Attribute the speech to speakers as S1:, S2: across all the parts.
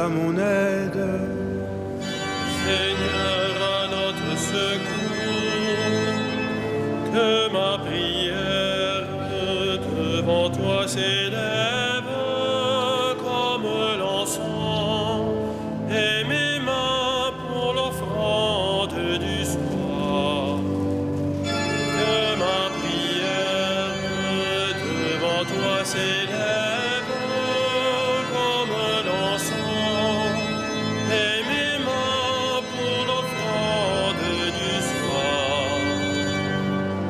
S1: à mon aide.
S2: Seigneur, à notre secours, que ma prière devant toi s'élève comme l'encens, et mes mains pour l'offrande du soir. Que ma prière devant toi s'élève comme l'encens, et mes mains pour l'offrande du soir.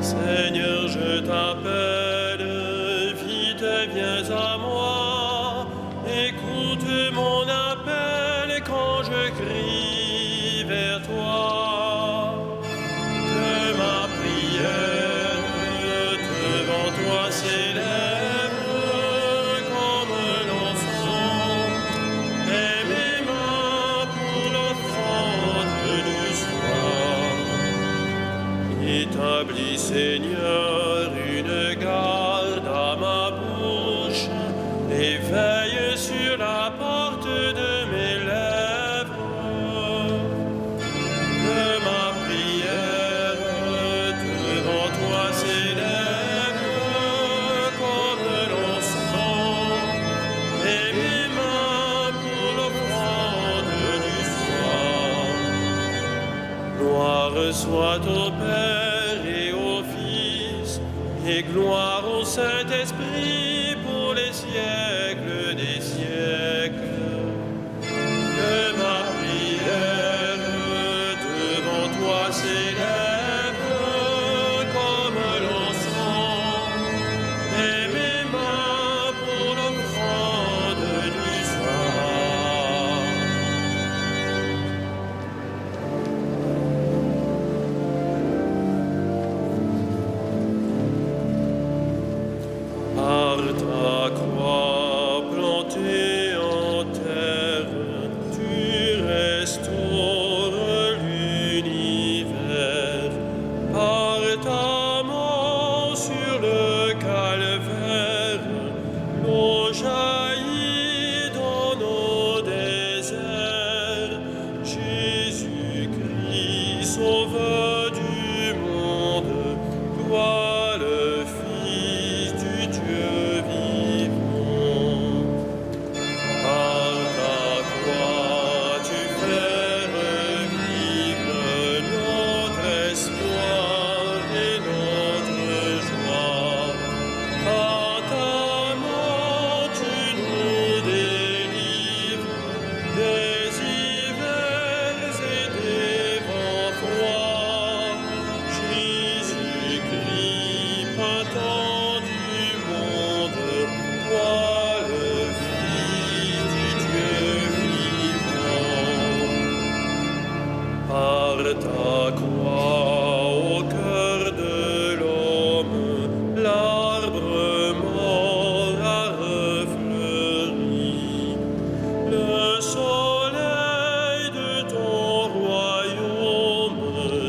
S2: Seigneur, je t'appelle, vite viens à moi, écoute mon appel quand je crie vers toi. Que ma prière devant toi s'élève comme l'encens, et mes mains pour l'offrande du soir. Établis, Seigneur, une garde à ma bouche, et veille sur la porte de mes lèvres. Que ma prière devant toi s'élève comme l'encens, et mes mains pour l'offrande du soir. Gloire soit au Père et au Fils, et gloire au Saint-Esprit pour les siècles des siècles. Que ma prière devant toi s'élève comme l'encens, et mes mains pour l'offrande du soir. Par ta croix plantée en terre, tu restaures l'univers. Par ta mort sur le calvaire, l'eau jaillit dans nos déserts. Jésus-Christ, sauveur du monde, toi le Fils du Dieu vivant. Par ta croix, tu fais revivre notre espoir et notre joie. Par ta mort, tu nous délivres des hivers et des vents froids. Jésus-Christ, printemps du monde, toi le Fils du Dieu vivant. Par ta croix au cœur de l'homme, l'arbre mort a refleuri. Le soleil de ton royaume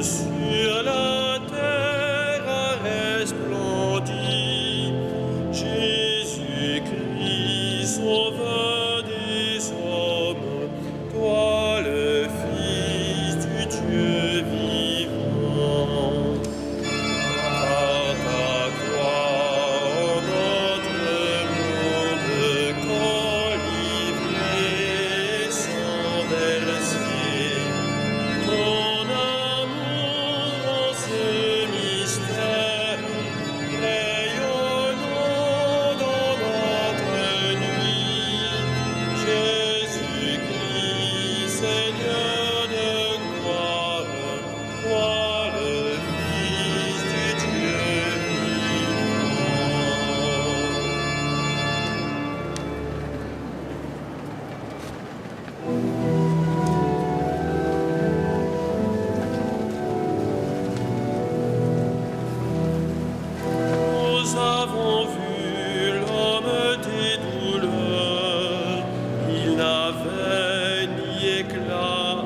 S2: sur la terre a resplendi. Jésus-Christ, sauveur des hommes, toi le Fils du Dieu vivant. Par ta croix, notre monde colivré sans verser, ton amour en ce mystère, rayonnant dans notre nuit. Jésus-Christ, Seigneur de gloire, toi le Fils du Dieu Nous avons vu l'homme des douleurs, il n'avait ni éclat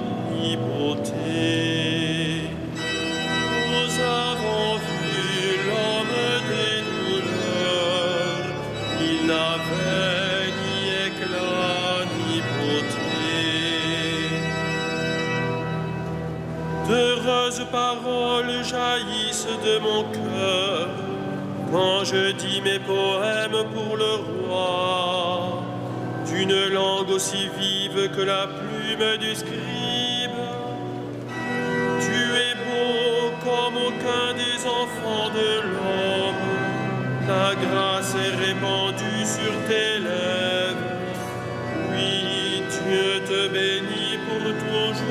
S2: joyeuses paroles jaillissent de mon cœur quand je dis mes poèmes pour le roi, d'une langue aussi vive que la plume du scribe. Tu es beau comme aucun des enfants de l'homme, ta grâce est répandue sur tes lèvres. Oui, Dieu te bénit pour toujours.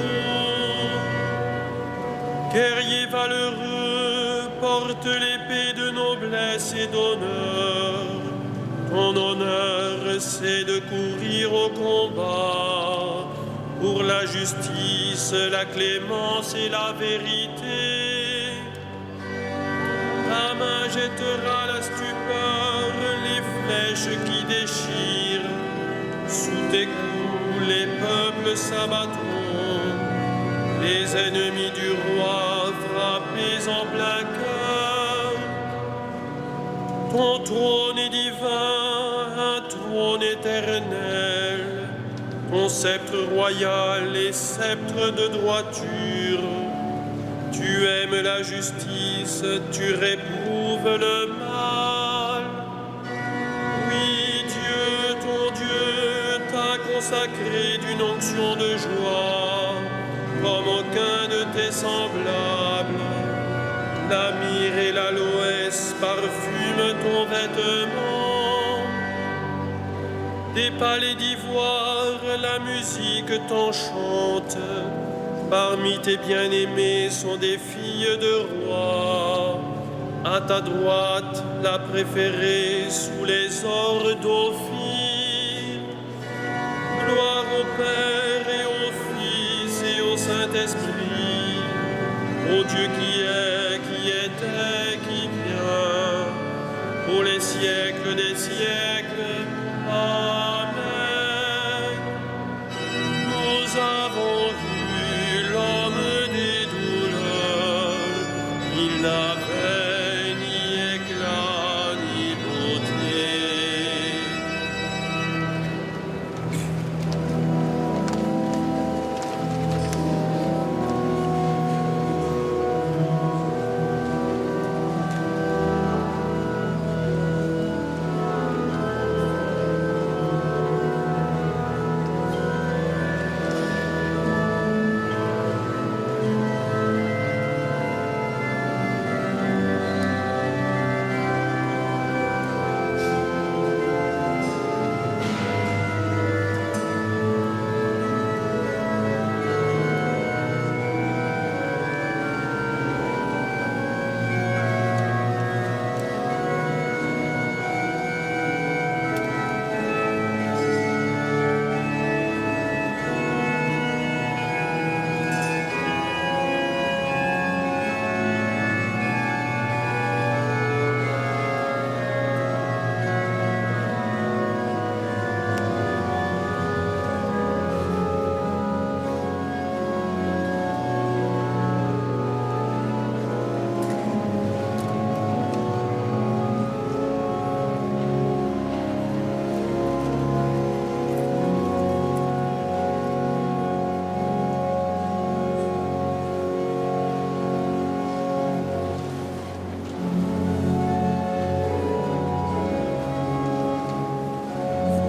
S2: Guerrier valeureux, porte l'épée de noblesse et d'honneur. Ton honneur, c'est de courir au combat pour la justice, la clémence et la vérité. Ta main jettera la stupeur, les flèches qui déchirent. Sous tes coups, les peuples s'abattront, les ennemis du roi frappés en plein cœur. Ton trône est divin, un trône éternel, ton sceptre royal est sceptre de droiture. Tu aimes la justice, tu réprouves le mal. Oui, Dieu, ton Dieu, t'a consacré d'une onction de joie, comme aucun de tes semblables. La myrrhe et l'aloès parfument ton vêtement. Des palais d'ivoire, la musique t'enchante. Parmi tes bien-aimés sont des filles de rois. À ta droite, la préférée sous les ors d'Ophir. Gloire au Père et au Fils et au Saint-Esprit, au Dieu qui est, qui était, qui vient, pour les siècles des siècles. Amen. Nous avons vu l'homme des douleurs, il n'avait ni éclat ni beauté.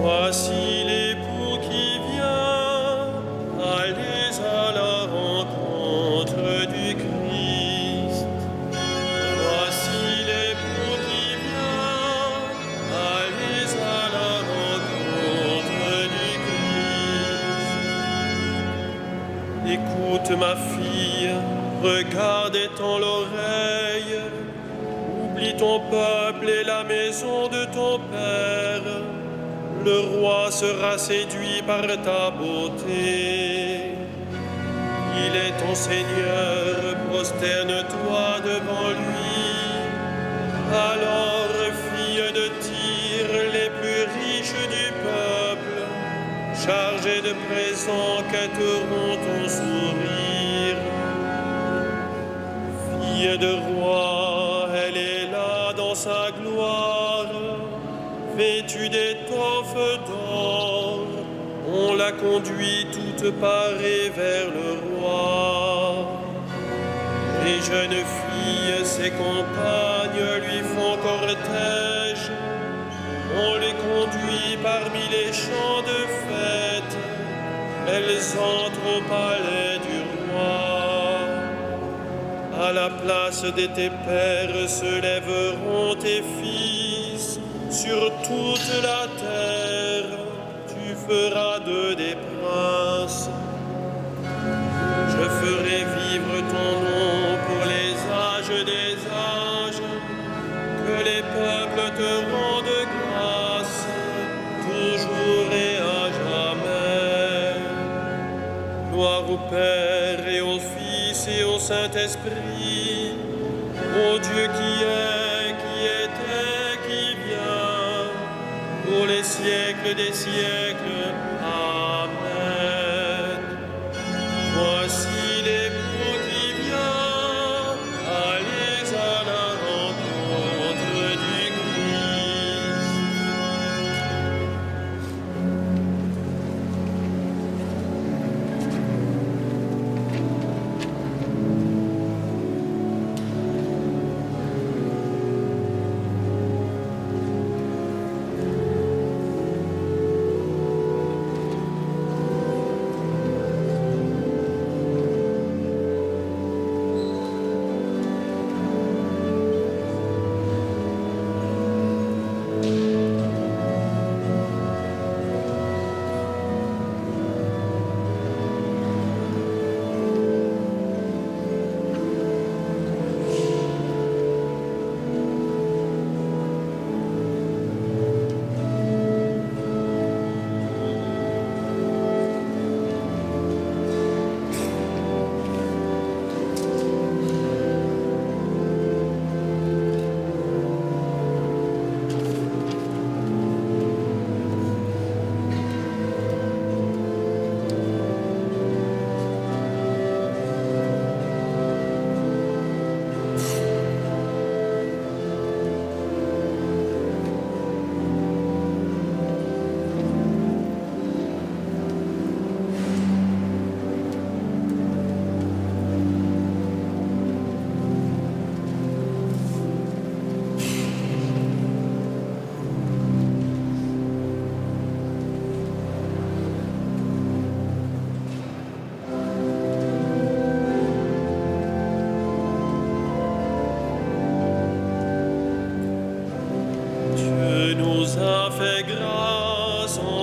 S2: Voici l'époux qui vient, allez à la rencontre du Christ. Voici l'époux qui vient, allez à la rencontre du Christ. Écoute ma fille, regarde et tends l'oreille, oublie ton peuple et la maison de ton père. Le roi sera séduit par ta beauté. Il est ton Seigneur, prosterne-toi devant lui. Alors, fille de Tyr, les plus riches du peuple, chargés de présents, quêteront ton sourire. Fille de roi, elle est là dans sa gloire, vêtue d'étoffes d'or, on la conduit toute parée vers le roi. Les jeunes filles, ses compagnes, lui font cortège. On les conduit parmi les champs de fête. Elles entrent au palais du roi. À la place de tes pères se lèveront tes fils. Sur toute la terre, tu feras d'eux des princes. Je ferai vivre ton nom pour les âges des âges. Que les peuples te rendent grâce, toujours et à jamais. Gloire au Père et au Fils et au Saint-Esprit, au Dieu qui est, qui était, qui vient, pour les siècles des siècles. Amen. Voici l'époux qui vient, allez à la rencontre du Christ.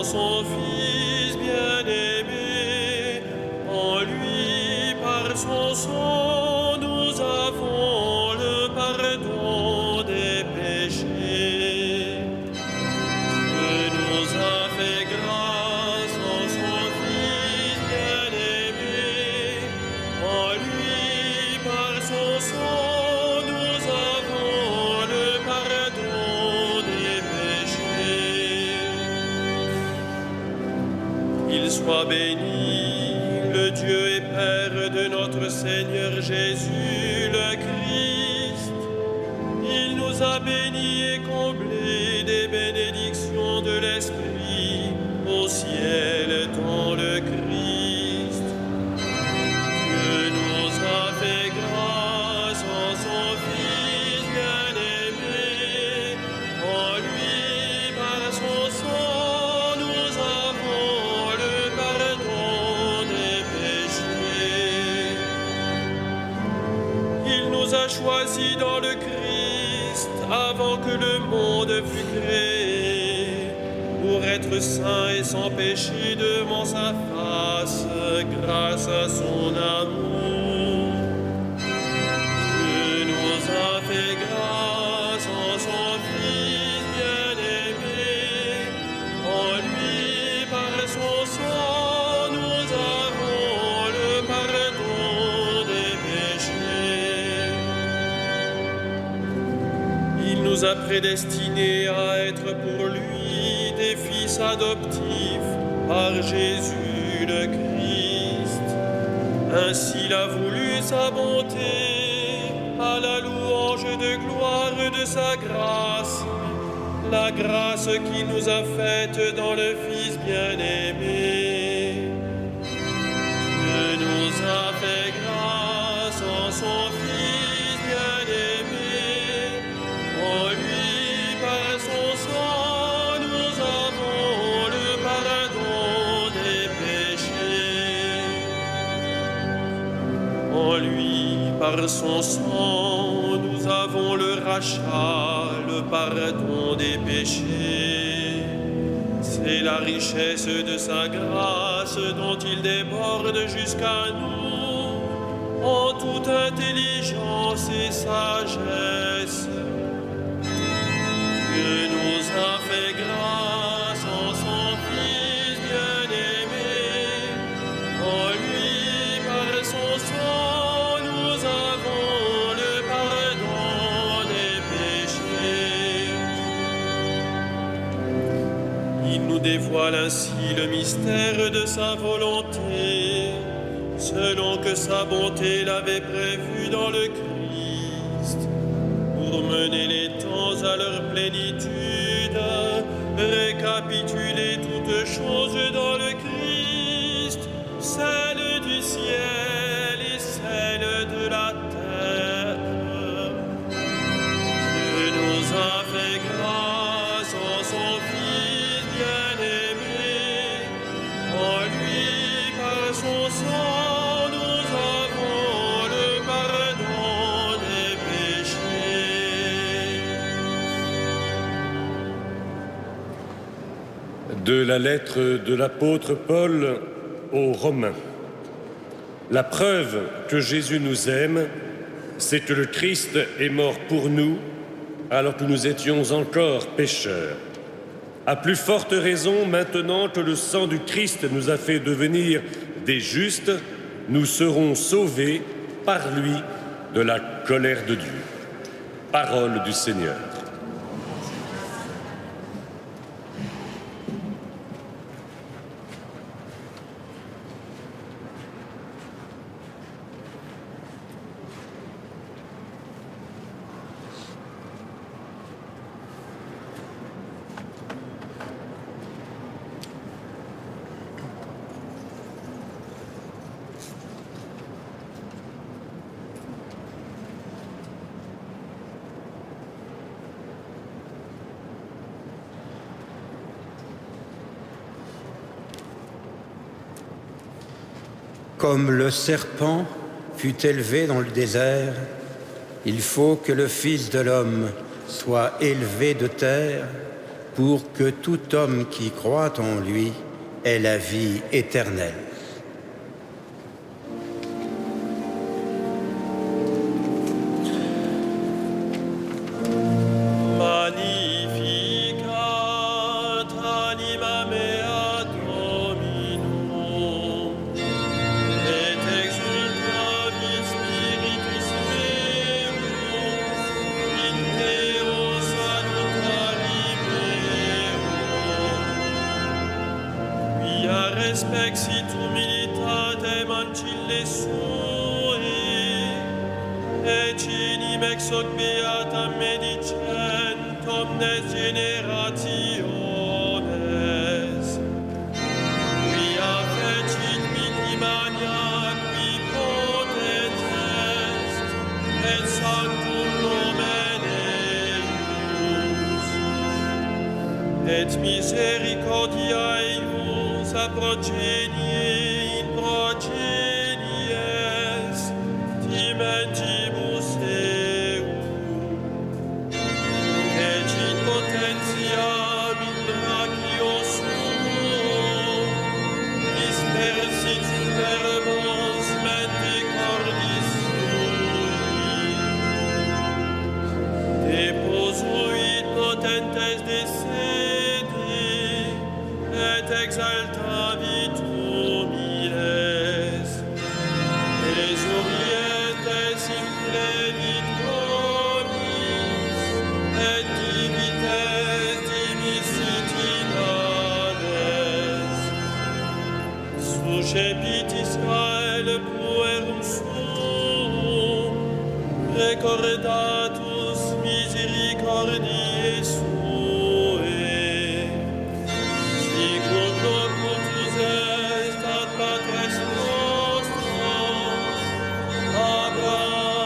S2: Son Fils bien-aimé, en lui, par son sang, nous avons le pardon des péchés. Dieu nous a fait grâce en son Fils bien-aimé, en lui, par son sang, nous avons le pardon des péchés. Qu'il soit béni, le Dieu et Père de notre Seigneur Jésus le Christ. Il nous a bénis et comblés des bénédictions de l'Esprit au ciel dans le Christ. Dieu nous a fait grâce en son Fils bien-aimé, en lui, par son sang, nous avons le pardon des péchés. Il nous a choisis dans le Christ avant que le monde fût créé, pour être saints et sans péché devant sa face, grâce à son amour. Dieu nous a fait grâce en son Fils bien-aimé, en lui, par son sang, nous avons le pardon des péchés. Il nous a prédestinés à être pour lui des fils adoptifs par Jésus le Christ. Ainsi il a voulu sa bonté, à la louange de gloire de sa grâce, la grâce qu'il nous a faite dans le Fils bien-aimé. Dieu nous a fait grâce en son Fils bien-aimé. En lui, par son sang, nous avons le pardon des péchés. En lui, par son sang, nous avons le rachat, le pardon des péchés. C'est la richesse de sa grâce dont il déborde jusqu'à nous, en toute intelligence et sagesse. Dieu nous a fait grâce en son Fils bien-aimé. En lui, par son sang, nous avons le pardon des péchés. Il nous dévoile ainsi le mystère de sa volonté, selon que sa bonté l'avait prévu dans le Christ, pour mener les temps à leur plénitude, récapituler toutes choses dans le Christ, celles du ciel et celles de la terre. Dieu nous a fait grâce en son Fils bien-aimé. En lui, par son sang, nous avons le pardon des péchés.
S1: De la lettre de l'apôtre Paul aux Romains. La preuve que Jésus nous aime, c'est que le Christ est mort pour nous alors que nous étions encore pécheurs. À plus forte raison, maintenant que le sang du Christ nous a fait devenir des justes, nous serons sauvés par lui de la colère de Dieu. Parole du Seigneur.
S3: Comme le serpent fut élevé dans le désert, il faut que le Fils de l'homme soit élevé de terre pour que tout homme qui croit en lui ait la vie éternelle.
S2: Respixitur militatem ancille sui, et cinim ex hoc beatam medicent omnes generationes. Quia fecit mihi magna qui potens est, et sanctum nomen eius, et misericordia eius a progenie in progenies dimentibus eum, et in potentiam in brachio suo dispersit verbos menticordis sui, deposuit potentes de sede et exaltavit humiles, exurientes implevit comis, et divites dimisit in ades. Suscepit Israel puerum suum, recordatus misericordiae suae, sicut locutus est ad patres nostros, Abraham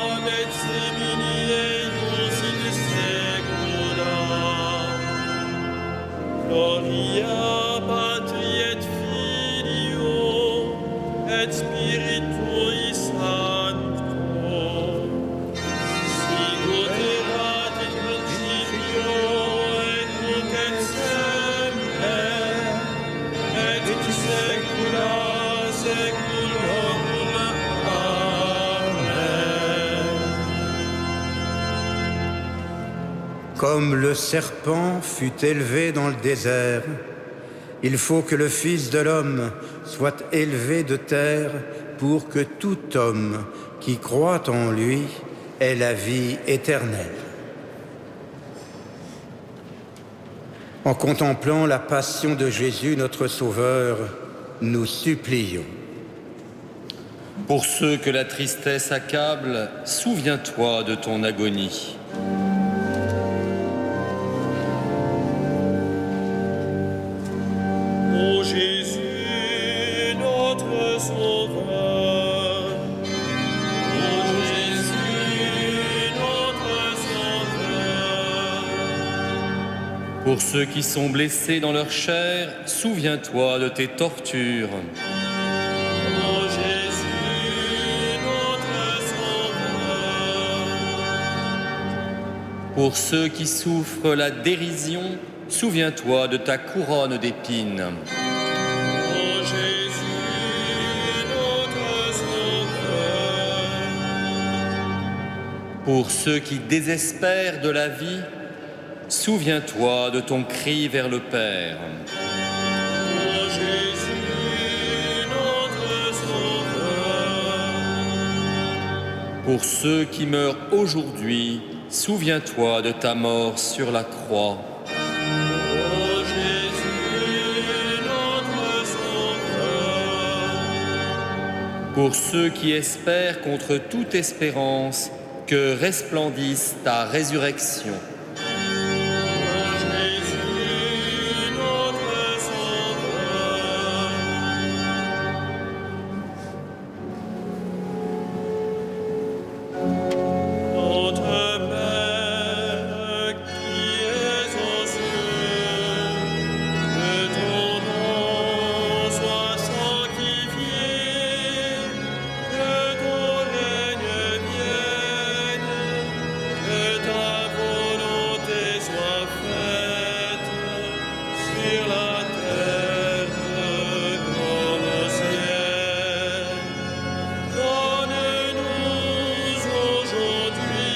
S3: Comme le serpent fut élevé dans le désert, il faut que le Fils de l'homme soit élevé de terre pour que tout homme qui croit en lui ait la vie éternelle. En contemplant la passion de Jésus, notre Sauveur, nous supplions.
S4: Pour ceux que la tristesse accable, souviens-toi de ton agonie.
S2: Ô Jésus, notre Sauveur. Ô Jésus, notre Sauveur.
S4: Pour ceux qui sont blessés dans leur chair, souviens-toi de tes tortures.
S2: Ô Jésus, notre Sauveur.
S4: Pour ceux qui souffrent la dérision, souviens-toi de ta couronne d'épines.
S2: Ô Jésus, notre Sauveur.
S4: Pour ceux qui désespèrent de la vie, souviens-toi de ton cri vers le Père.
S2: Ô Jésus, notre Sauveur.
S4: Pour ceux qui meurent aujourd'hui, souviens-toi de ta mort sur la croix.
S2: Ô Jésus, notre Sauveur.
S4: Pour ceux qui espèrent contre toute espérance que resplendisse ta résurrection.
S2: Ô Jésus, notre Sauveur. Notre Père qui es aux cieux, que ton nom soit sanctifié, que ton règne vienne, que ta volonté soit faite sur la terre comme au ciel. Donne-nous aujourd'hui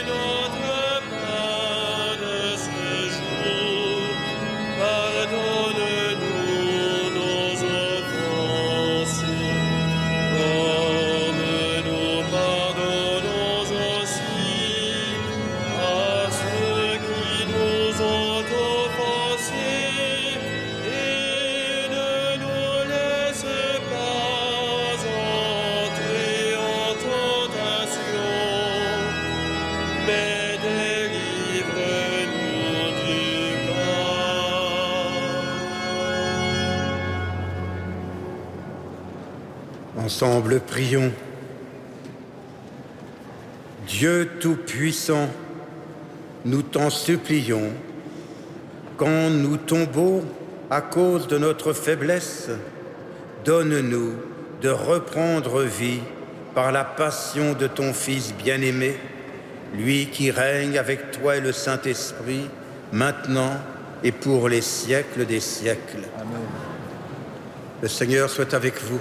S2: notre pain de ce jour. Pardonne-nous nos offenses, comme nous pardonnons aussi à ceux qui nous ont offensés. Et ne nous laisse pas entrer en tentation, mais délivre-nous du mal.
S3: Ensemble, prions. Dieu Tout-Puissant, nous t'en supplions, quand nous tombons à cause de notre faiblesse, donne-nous de reprendre vie par la passion de ton Fils bien-aimé, lui qui règne avec toi et le Saint-Esprit, maintenant et pour les siècles des siècles. Amen. Le Seigneur soit avec vous.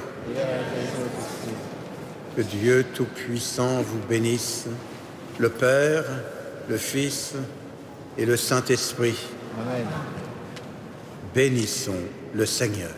S3: Que Dieu Tout-Puissant vous bénisse, le Père, le Fils et le Saint-Esprit. Amen. Bénissons le Seigneur.